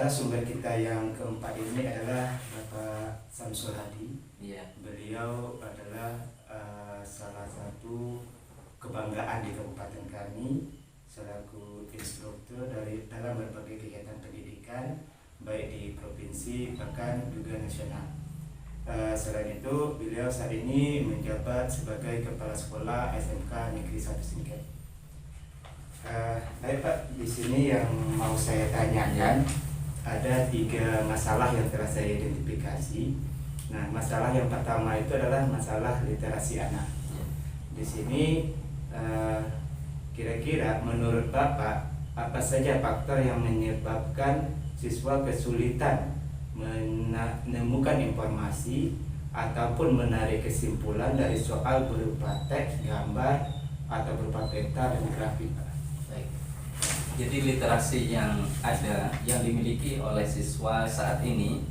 Sumber kita yang keempat ini adalah Bapak Samsul Hadi. Iya. Beliau adalah salah satu kebanggaan di kabupaten kami selaku instruktur dalam berbagai kegiatan pendidikan baik di provinsi bahkan juga nasional. Selain itu, beliau saat ini menjabat sebagai Kepala Sekolah SMK Negeri 1 Singkep. Baik Pak, di sini yang mau saya tanyakan ada 3 masalah yang telah saya identifikasi. Nah, masalah yang pertama itu adalah masalah literasi anak. Di sini kira-kira menurut Bapak apa saja faktor yang menyebabkan siswa kesulitan menemukan informasi ataupun menarik kesimpulan dari soal berupa teks, gambar, atau berupa peta dan grafik? Baik. Jadi literasi yang ada, yang dimiliki oleh siswa saat ini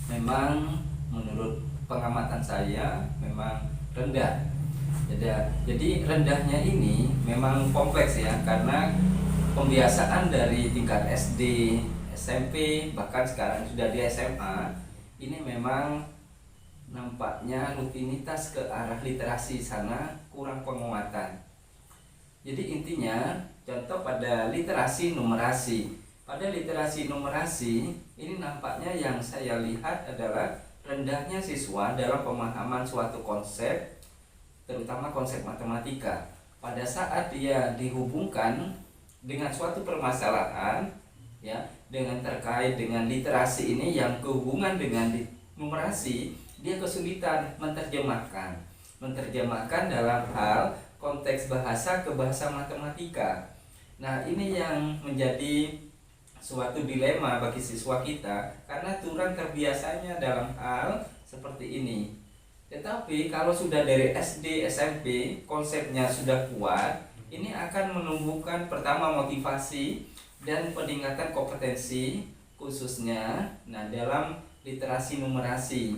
memang menurut pengamatan saya memang rendah. Jadi rendahnya ini memang kompleks ya, karena pembiasaan dari tingkat SD, SMP, bahkan sekarang sudah di SMA, ini memang nampaknya rutinitas ke arah literasi sana kurang penguatan. Jadi intinya contoh pada literasi numerasi. Pada literasi numerasi ini nampaknya yang saya lihat adalah rendahnya siswa dalam pemahaman suatu konsep, terutama konsep matematika. Pada saat dia dihubungkan dengan suatu permasalahan, ya, dengan terkait dengan literasi ini yang kehubungan dengan numerasi, dia kesulitan menerjemahkan dalam hal konteks bahasa ke bahasa matematika. Nah, ini yang menjadi suatu dilema bagi siswa kita karena kurang terbiasanya dalam hal seperti ini. Tetapi kalau sudah dari SD, SMP konsepnya sudah kuat, ini akan menumbuhkan pertama motivasi dan peningkatan kompetensi khususnya dalam literasi numerasi.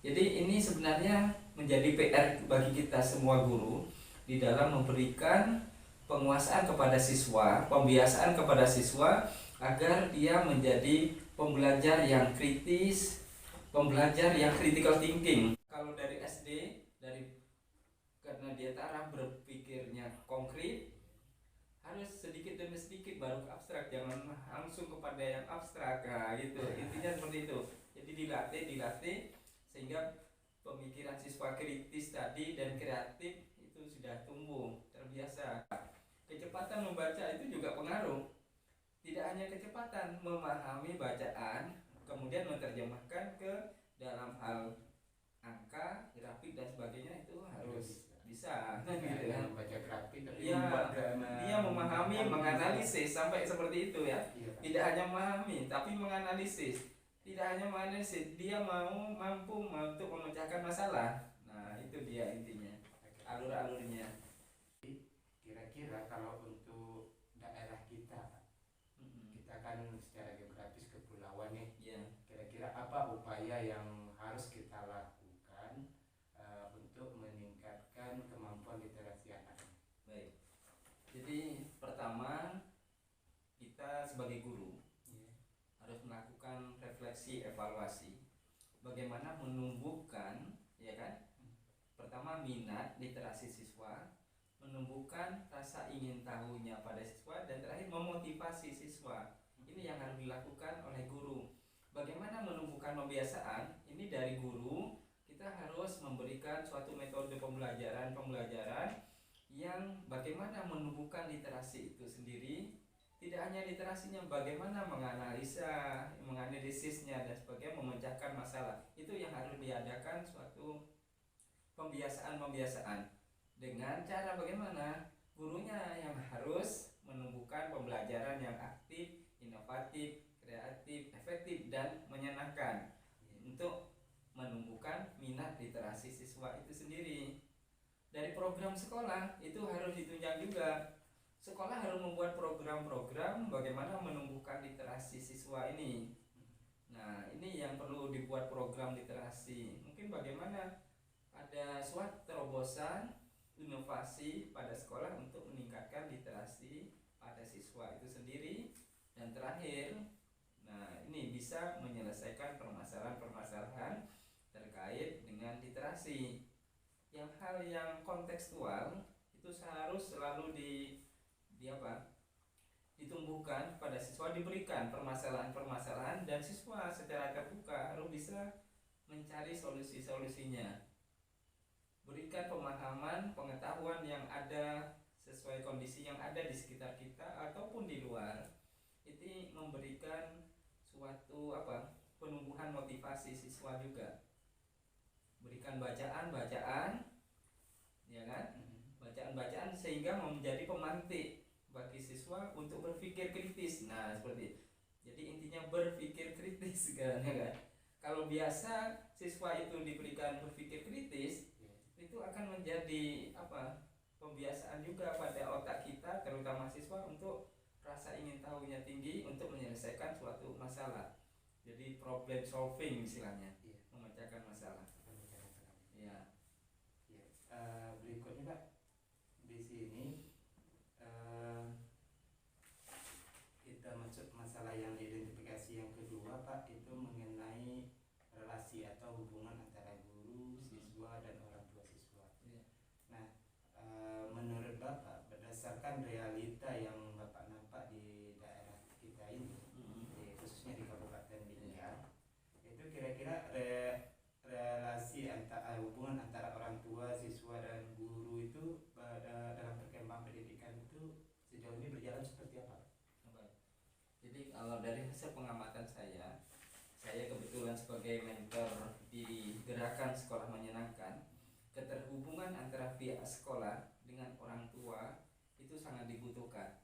Jadi ini sebenarnya menjadi PR bagi kita semua guru di dalam memberikan penguasaan kepada siswa, pembiasaan kepada siswa agar dia menjadi pembelajar yang kritis, pembelajar yang critical thinking. Kalau dari SD, karena dia taraf berpikirnya konkret, harus sedikit demi sedikit baru ke abstrak, jangan langsung kepada yang abstrak. Nah, gitu. Intinya seperti itu. Jadi dilatih sehingga pemikiran siswa kritis tadi dan kreatif itu sudah tumbuh, terbiasa. Kecepatan membaca itu juga pengaruh. Tidak hanya kecepatan memahami bacaan, kemudian menerjemahkan ke dalam hal angka, grafik dan sebagainya itu harus bisa. Gitu kan. Membaca grafik tapi dia memahami, menganalisis sampai seperti itu ya. Tidak hanya memahami tapi menganalisis. Tidak hanya menganalisis, dia mampu untuk memecahkan masalah. Nah, itu dia intinya. Alur-alurnya. Kira-kira kalau untuk daerah kita, kita kan secara geografis kepulauan nih. Ya. Kira-kira apa upaya yang harus kita lakukan untuk meningkatkan kemampuan literasi anak? Baik. Jadi pertama, kita sebagai guru harus melakukan refleksi evaluasi. Bagaimana menumbuhkan, ya kan? Pertama minat literasi siswa, menumbuhkan rasa ingin tahunya pada siswa, dan terakhir memotivasi siswa. Ini yang harus dilakukan oleh guru. Bagaimana menumbuhkan pembiasaan? Ini dari guru, kita harus memberikan suatu metode pembelajaran yang bagaimana menumbuhkan literasi itu sendiri. Tidak hanya literasinya, bagaimana menganalisisnya dan sebagainya, memecahkan masalah. Itu yang harus diadakan suatu pembiasaan dengan cara bagaimana gurunya yang harus menumbuhkan pembelajaran yang aktif, inovatif, kreatif, efektif, dan menyenangkan untuk menumbuhkan minat literasi siswa itu sendiri. Dari program sekolah itu harus ditunjang juga. Sekolah harus membuat program-program bagaimana menumbuhkan literasi siswa ini. Nah, ini yang perlu dibuat program literasi. Mungkin bagaimana ada suatu terobosan inovasi pada sekolah untuk meningkatkan literasi pada siswa itu sendiri. Dan terakhir, nah ini bisa menyelesaikan permasalahan-permasalahan terkait dengan literasi. Yang hal yang kontekstual itu harus selalu ditumbuhkan pada siswa, diberikan permasalahan-permasalahan dan siswa secara terbuka harus bisa mencari solusi-solusinya. Berikan pemahaman, pengetahuan yang ada sesuai kondisi yang ada di sekitar kita ataupun di luar. Itu memberikan suatu penumbuhan motivasi siswa juga. Berikan bacaan-bacaan, ya kan? Bacaan-bacaan sehingga menjadi pemantik bagi siswa untuk berpikir kritis. Nah, seperti itu. Jadi intinya berpikir kritis kan, ya kan? Kalau biasa siswa itu diberikan berpikir kritis, itu akan menjadi pembiasaan juga pada otak kita, terutama siswa, untuk rasa ingin tahunya tinggi untuk menyelesaikan suatu masalah. Jadi problem solving istilahnya, memecahkan masalah. Ya. Berikutnya Pak, di sini kita masuk masalah yang diidentifikasi yang kedua Pak, itu mengenai relasi atau hubungan antara guru, siswa dan orang tua siswa. Nah, menurut Bapak, berdasarkan realita yang Bapak nampak di daerah kita ini, khususnya di Kabupaten Binjai, itu kira-kira relasi hubungan antara orang tua, siswa dan guru itu dalam perkembangan pendidikan itu sejauh ini berjalan seperti apa? Jadi kalau dari hasil pengamatan saya kebetulan sebagai mentor di Gerakan Sekolah Menyenangkan, keterhubungan antara pihak sekolah dengan orang tua itu sangat dibutuhkan.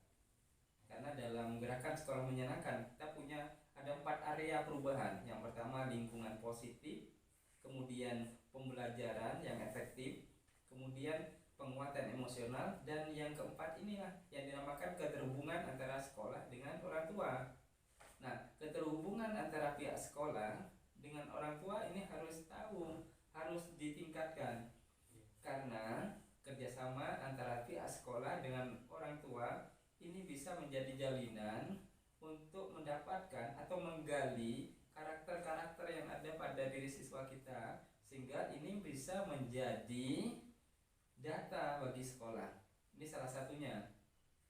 Karena dalam Gerakan Sekolah Menyenangkan kita punya ada 4 area perubahan. Yang pertama lingkungan positif, kemudian pembelajaran yang efektif, kemudian penguatan emosional, dan yang keempat inilah yang dinamakan keterhubungan antara sekolah dengan orang tua. Nah, keterhubungan antara pihak sekolah dengan orang tua ini harus ditingkatkan, karena kerjasama antara pihak sekolah dengan orang tua ini bisa menjadi jalinan untuk mendapatkan atau menggali karakter-karakter yang ada pada diri siswa kita, sehingga ini bisa menjadi data bagi sekolah. Ini salah satunya.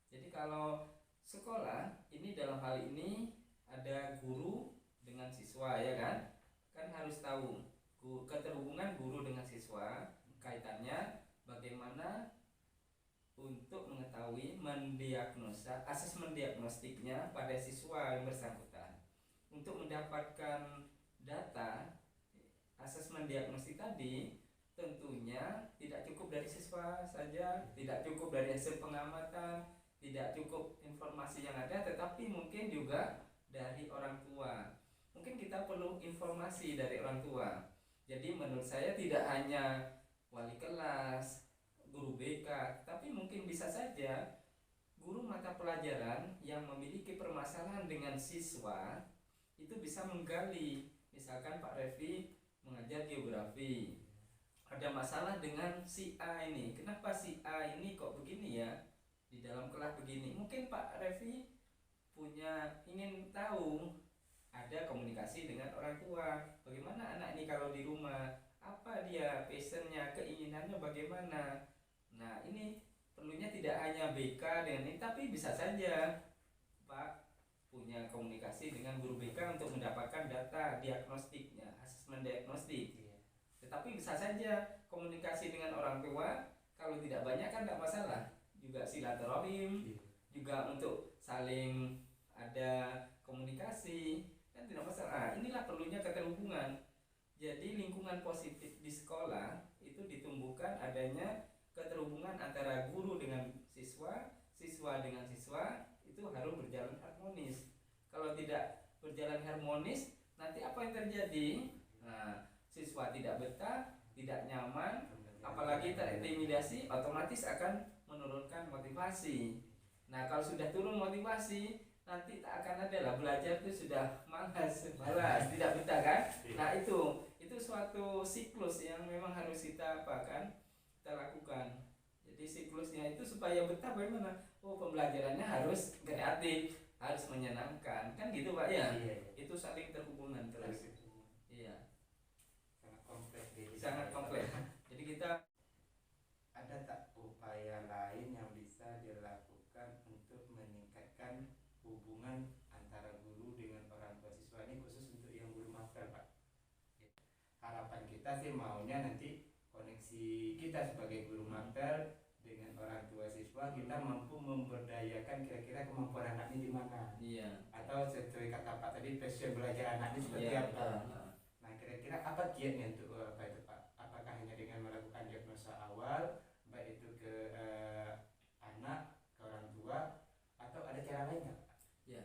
Jadi kalau sekolah ini dalam hal ini ada guru dengan siswa, ya kan? Kan harus tahu keterhubungan guru dengan siswa, kaitannya bagaimana untuk mengetahui mendiagnosa, asesmen diagnostiknya pada siswa yang bersangkutan. Untuk mendapatkan data asesmen diagnostik tadi, tentunya tidak cukup dari siswa saja, tidak cukup dari hasil pengamatan, tidak cukup informasi yang ada, tetapi mungkin juga dari orang tua. Mungkin kita perlu informasi dari orang tua. Jadi menurut saya tidak hanya wali kelas, guru BK, tapi mungkin bisa saja guru mata pelajaran yang memiliki permasalahan dengan siswa itu bisa menggali. Misalkan Pak Revi mengajar geografi, ada masalah dengan si A ini. Kenapa si A ini kok begini ya? Di dalam kelas begini. Mungkin Pak Revi ingin tahu, ada komunikasi dengan orang tua. Bagaimana anak ini kalau di rumah? Apa dia passionnya, keinginannya bagaimana? Nah, ini perlunya tidak hanya BK dengan ini, tapi bisa saja Pak punya komunikasi dengan guru BK untuk mendapatkan data diagnostiknya, asesmen diagnostik. Tetapi bisa saja komunikasi dengan orang tua, kalau tidak banyak kan tidak masalah. Juga silaturahim, juga untuk saling ada komunikasi, kan tidak masalah. Nah, inilah perlunya keterhubungan. Jadi lingkungan positif di sekolah itu ditumbuhkan adanya keterhubungan antara guru dengan siswa, siswa dengan siswa, itu harus berjalan harmonis. Kalau tidak berjalan harmonis, nanti apa yang terjadi? Nah, siswa tidak betah, tidak nyaman, apalagi terintimidasi, otomatis akan menurunkan motivasi. Nah, kalau sudah turun motivasi, nanti tak akan ada lah, belajar itu sudah malas, tidak betah kan? Nah, itu suatu siklus yang memang harus kita lakukan. Jadi siklusnya itu supaya betah bagaimana? Oh, pembelajarannya harus kreatif, harus menyenangkan, kan gitu Pak ya. Iya, iya. Itu saling terhubungan terus. Iya, Sangat kompleks diri sangat saya. kompleks. Jadi kita Ada tak upaya lain yang bisa dilakukan untuk meningkatkan hubungan antara guru dengan orang tua siswa, ini khusus untuk yang guru master Pak? Harapan kita sih maunya nanti koneksi kita sebagai guru master dengan orang tua siswa, kita mampu memberdayakan kira-kira kemampuan anaknya di mana, iya. atau sesuai kata Pak tadi, passion belajar anaknya seperti Iya, apa. betul. Nah, kira-kira apa kiatnya untuk apa itu Pak? Apakah hanya dengan melakukan diagnosa awal, baik itu ke anak, ke orang tua, atau ada cara lainnya Pak? Ya,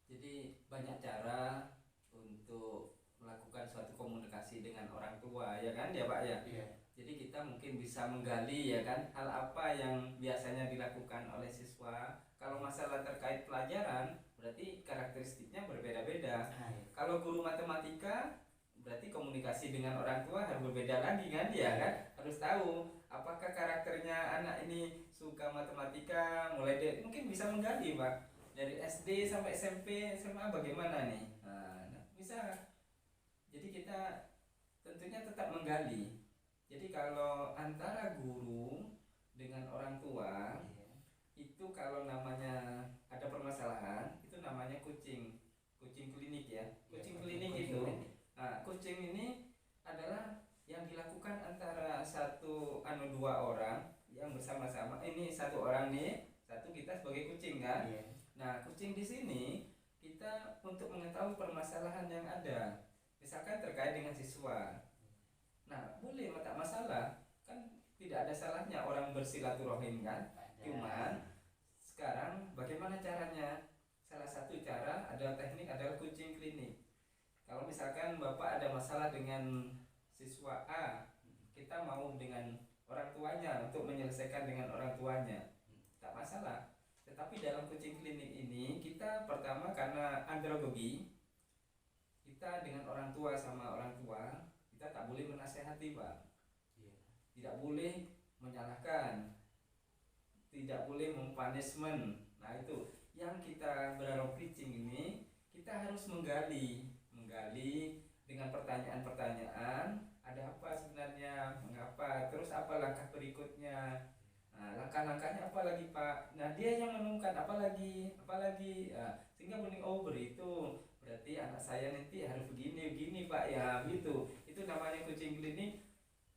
jadi banyak cara untuk melakukan suatu komunikasi dengan orang tua, ya kan, ya Pak ya. Iya. Jadi kita mungkin bisa menggali, ya kan, hal apa yang biasanya dilakukan oleh siswa. Kalau masalah terkait pelajaran, berarti karakteristiknya berbeda-beda. Nah, iya. Kalau guru matematika, berarti komunikasi dengan orang tua harus berbeda lagi kan, ya kan? Harus tahu apakah karakternya anak ini suka matematika, mulai dari mungkin bisa menggali Pak, dari SD sampai SMP, SMA bagaimana nih? Nah, bisa. Jadi kita tentunya tetap menggali. Jadi kalau antara guru dengan orang tua Iya. itu kalau namanya ada permasalahan, itu namanya kucing klinik ya. Kucing klinik itu, nah, kucing ini adalah yang dilakukan antara dua orang yang bersama-sama. Ini satu orang nih, satu kita sebagai kucing kan. Iya. Nah, kucing di sini kita untuk mengetahui permasalahan yang ada, misalkan terkait dengan siswa. Nah, boleh tak masalah, kan tidak ada salahnya orang bersilaturahim kan. Cuman sekarang bagaimana caranya? Salah satu cara adalah teknik adalah kucing klinik. Kalau misalkan Bapak ada masalah dengan siswa A, kita mau dengan orang tuanya untuk menyelesaikan dengan orang tuanya, tak masalah. Tetapi dalam kucing klinik ini kita pertama karena andragogi, kita dengan orang tua sama orang tua kita tak boleh menasehati Pak. Iya. Tidak boleh menyalahkan, tidak boleh mempunishment. Nah itu yang kita berharap preaching ini, kita harus menggali dengan pertanyaan-pertanyaan, ada apa sebenarnya, mengapa, terus apa langkah berikutnya. Nah, langkah-langkahnya apa lagi Pak? Nah, dia yang menemukan apa lagi. Nah, sehingga bening itu berarti anak saya nanti harus begini Pak ya, gitu. Itu namanya kucing klinik.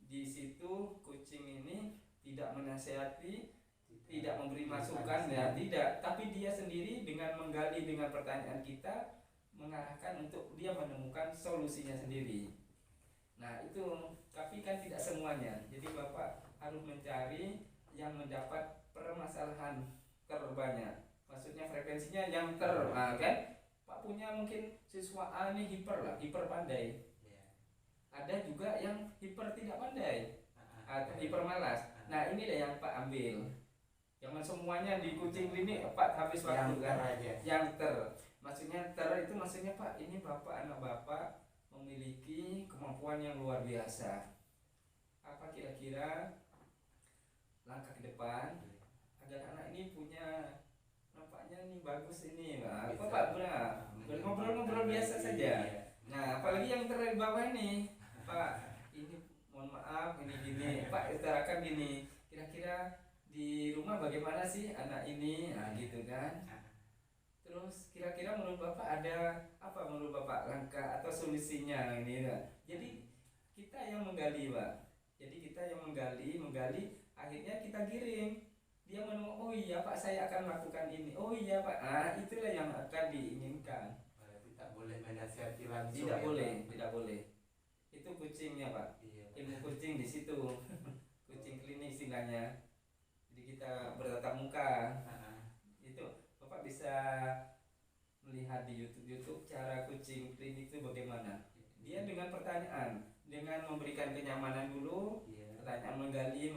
Di situ kucing ini tidak menasehati, tidak memberi masukan ya, tidak, tapi dia sendiri dengan menggali dengan pertanyaan kita mengarahkan untuk dia menemukan solusinya sendiri. Nah, itu tapi kan tidak semuanya. Jadi Bapak harus mencari yang mendapat permasalahan terbanyak. Maksudnya frekuensinya yang kan Pak punya mungkin siswa A ini hiper pandai. Ada juga yang hiper tidak pandai atau hiper malas. Nah, ini yang Pak ambil. Jangan semuanya di kucing klinik Pak habis waktu kan. Yang maksudnya itu maksudnya Pak, ini anak Bapak memiliki kemampuan yang luar biasa. Apa kira-kira langkah ke depan agar anak ini punya, nampaknya ini bagus ini Pak, ngobrol biasa saja. Nah, apalagi yang di bawah ini Pak, ini mohon maaf ini gini Pak, utarakan gini, kira-kira di rumah bagaimana sih anak ini, nah gitu kan. Terus kira-kira menurut Bapak ada apa, menurut Bapak langkah atau solusinya ini ya. Jadi kita yang menggali Pak. Jadi kita yang menggali, akhirnya kita giring. Dia menemukan, oh iya Pak, saya akan melakukan ini. Oh iya Pak, nah itulah yang akan diinginkan. Berarti tak boleh menasihati langsung. Tidak ya, boleh, Pak? tidak boleh. Itu kucingnya Pak. Iya, Pak. Ilmu kucing di situ. Kucing klinik istilahnya. Jadi kita bertatap muka. Itu Bapak bisa melihat di YouTube cara kucing klinik itu bagaimana. Dia dengan pertanyaan, dengan memberikan kenyamanan dulu, pertanyaan menggali,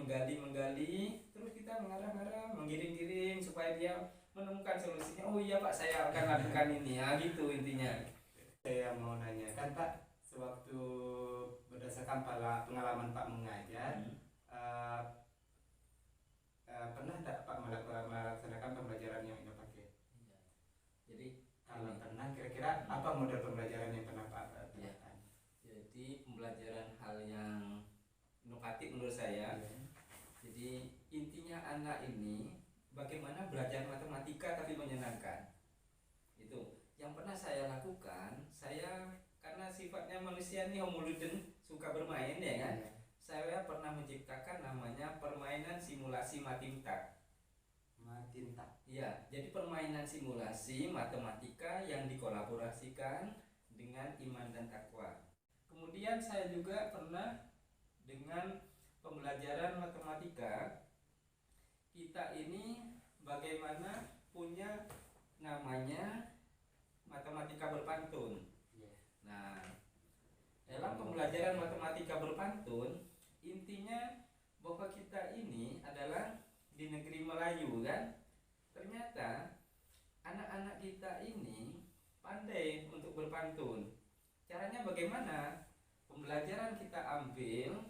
terus kita mengarah-arah, menggiring-giring supaya dia menemukan solusinya. Oh iya Pak, saya akan lakukan ini, ya gitu intinya. Saya mau nanya kan Pak, sewaktu berdasarkan pengalaman Pak mengajar, pernah tak Pak melaksanakan pembelajaran yang Anda pakai? Jadi kira-kira apa model pembelajaran yang pernah Pak Ya. terapkan? Jadi pembelajaran hal yang inovatif menurut saya. Iya. Jadi intinya anak ini bagaimana belajar matematika tapi menyenangkan. Itu yang pernah saya lakukan. Saya karena sifatnya manusia ini homo ludens, suka bermain ya kan. Iya. Saya pernah menciptakan namanya permainan simulasi Matinta. Matinta. Iya, jadi permainan simulasi matematika yang dikolaborasikan dengan iman dan takwa. Kemudian saya juga pernah dengan pembelajaran matematika, kita ini bagaimana punya namanya matematika berpantun. Iya. Nah, dalam pembelajaran matematika berpantun, intinya bahwa kita ini adalah di negeri Melayu kan. Ternyata anak-anak kita ini pandai untuk berpantun. Caranya bagaimana? Pembelajaran kita ambil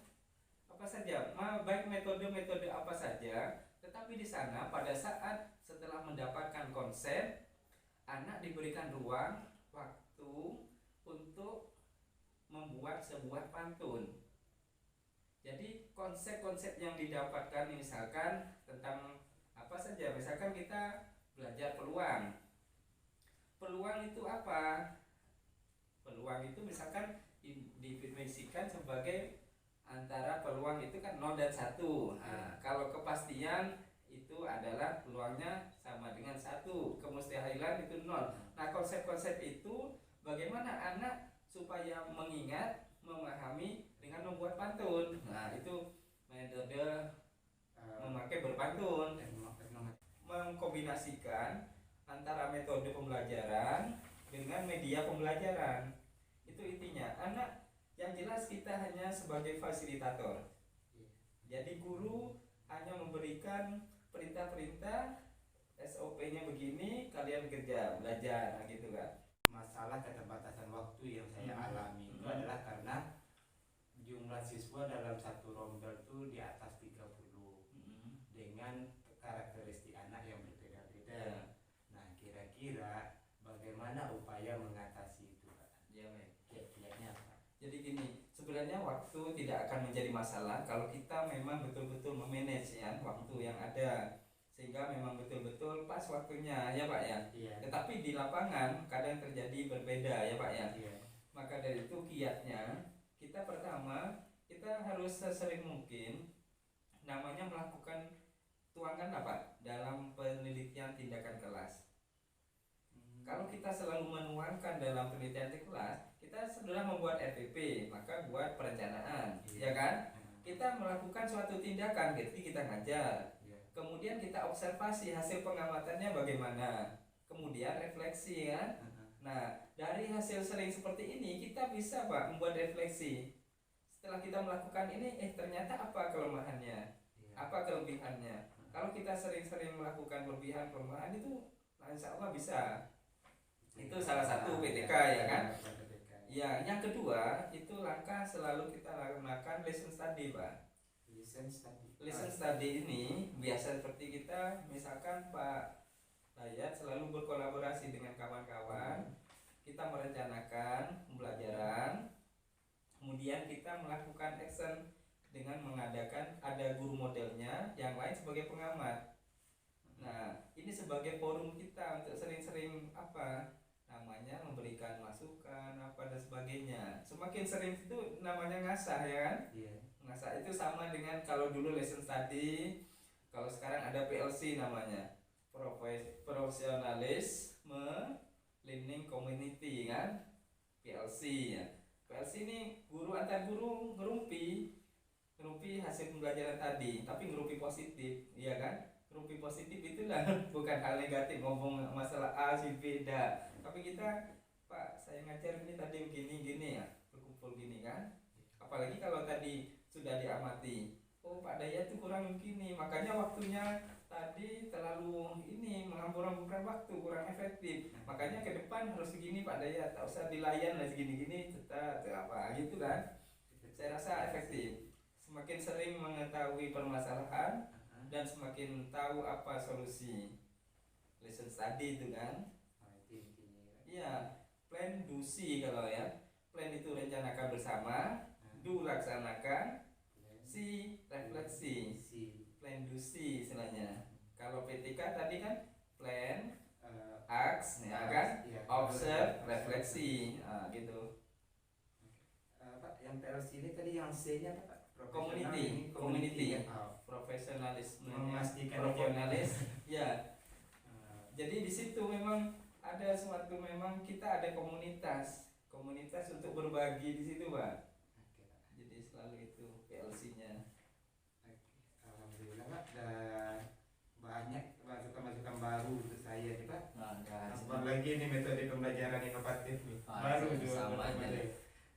apa saja, baik metode-metode apa saja, tetapi di sana pada saat setelah mendapatkan konsep, anak diberikan ruang waktu untuk membuat sebuah pantun. Jadi konsep-konsep yang didapatkan misalkan tentang apa saja, misalkan kita belajar peluang. Peluang itu apa? Peluang itu misalkan didefinisikan sebagai antara peluang itu kan 0 dan 1. Nah, kalau kepastian itu adalah peluangnya sama dengan 1, kemustahilan itu 0. Nah, konsep-konsep itu bagaimana anak supaya mengingat, memahami dengan membuat pantun. Nah, itu metode memakai berpantun, mengkombinasikan antara metode pembelajaran dengan media pembelajaran. Itu intinya. Anak yang jelas kita hanya sebagai fasilitator. Jadi guru hanya memberikan perintah-perintah, SOP-nya begini, kalian kerja, belajar, gitu kan. Masalah keterbatasan waktu yang saya alami itu adalah karena jumlah siswa dalam satu rombel itu di atas 30 dengan karakteristik anak yang berbeda-beda. Nah, kira-kira bagaimana upaya mengatasi itu, Pak? Ya, baik. Kiat-kiatnya apa? Jadi gini, sebenarnya waktu tidak akan menjadi masalah kalau kita memang betul-betul memanage ya waktu yang ada, sehingga memang betul-betul pas waktunya ya Pak ya. Iya. Tetapi di lapangan kadang terjadi berbeda ya Pak ya. Iya. Maka dari itu kiatnya kita pertama kita harus sesering mungkin namanya melakukan tuangkan apa dalam penelitian tindakan kelas. Kalau kita selalu menuangkan dalam penelitian di kelas, kita sudah membuat RPP, maka buat perencanaan, ya kan? Kita melakukan suatu tindakan, jadi kita ngajar. Kemudian kita observasi hasil pengamatannya bagaimana. Kemudian refleksi kan? Nah, dari hasil sering seperti ini kita bisa Pak membuat refleksi. Setelah kita melakukan ini, ternyata apa kelemahannya? Apa kelebihannya? Kalau kita sering-sering melakukan kelebihan-kelemahan itu, nah insya Allah bisa. Itu salah satu PTK ya kan? Ya, yang kedua itu langkah selalu kita lakukan lesson study Pak. Lesson study ini biasa seperti kita misalkan Pak Dayat selalu berkolaborasi dengan kawan-kawan. Kita merencanakan pembelajaran, kemudian kita melakukan action dengan mengadakan ada guru modelnya, yang lain sebagai pengamat. Nah, ini sebagai forum kita untuk sering-sering apa namanya memberikan masukan apa dan sebagainya. Semakin sering itu namanya ngasah ya kan? Iya. Ngasah itu sama dengan kalau dulu lesson study, kalau sekarang ada PLC namanya, profesionalisme learning community kan? PLC ya. PLC ini guru antar guru ngerumpi hasil pembelajaran tadi, tapi ngerumpi positif, iya kan? Ngerumpi positif itulah bukan hal negatif ngomong masalah A, C, B, dah. Tapi kita, Pak, saya ngajar ini tadi begini ya, berkumpul gini kan? Apalagi kalau tadi sudah diamati, oh Pak Dayat itu kurang begini, makanya waktunya tadi terlalu ini menghambur-hamburkan waktu, kurang efektif. Makanya ke depan harus begini Pak Dayat, tak usah dilayan lah segini-gini, tetap apa gitu kan? Saya rasa efektif. Semakin sering mengetahui permasalahan dan semakin tahu apa solusi. Lesson study itu kan. Itu intinya. Iya. plan, do, see kalau ya. Plan itu rencanakan bersama, do laksanakan, see refleksi. Plan, do, see istilahnya. Kalau PTK tadi kan plan, act, ya kan, observe, refleksi, gitu. Pak, yang PLC ini tadi yang C-nya apa Pak? Community, ya? profesionalisme, Memastikan profesionalis, ya. Jadi di situ memang ada suatu, memang kita ada komunitas untuk berbagi di situ, Pak. Oke, Pak. Jadi selalu itu PLC-nya. Oke. Alhamdulillah Pak, dan banyak masukan-masukan baru untuk saya nih Pak. Tambah lagi nih metode pembelajaran inovatif nih. Baru juga sama aja.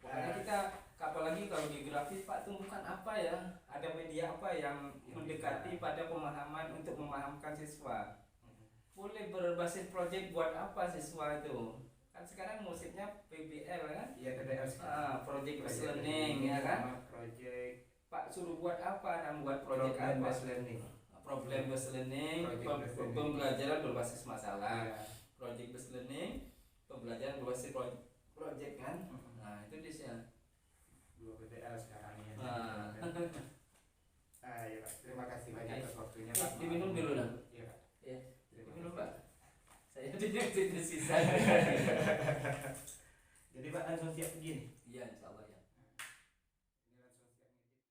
Pokoknya kita, apalagi kalau geografi Pak, tumbuhkan apa ya? Ada media apa yang mendekati pada pemahaman untuk memahamkan siswa? Boleh berbasis project, buat apa siswa itu? Kan sekarang musiknya PBL kan? Iya, PBL. Project based learning ya kan? Project Pak suruh buat apa? Buat project apa? based learning. Problem based learning, pembelajaran berbasis masalah. Project based learning, pembelajaran berbasis project kan? Nah, itu dia. 2 PBL sekarang ini. Ya Pak, terima kasih banyak atas waktunya Pak. Diminum dulu lah. Iya Pak. Iya. Terima Minum kasih. Pak. Saya tidak sisa. Jadi Pak langsung siap begini. Iya, insyaallah.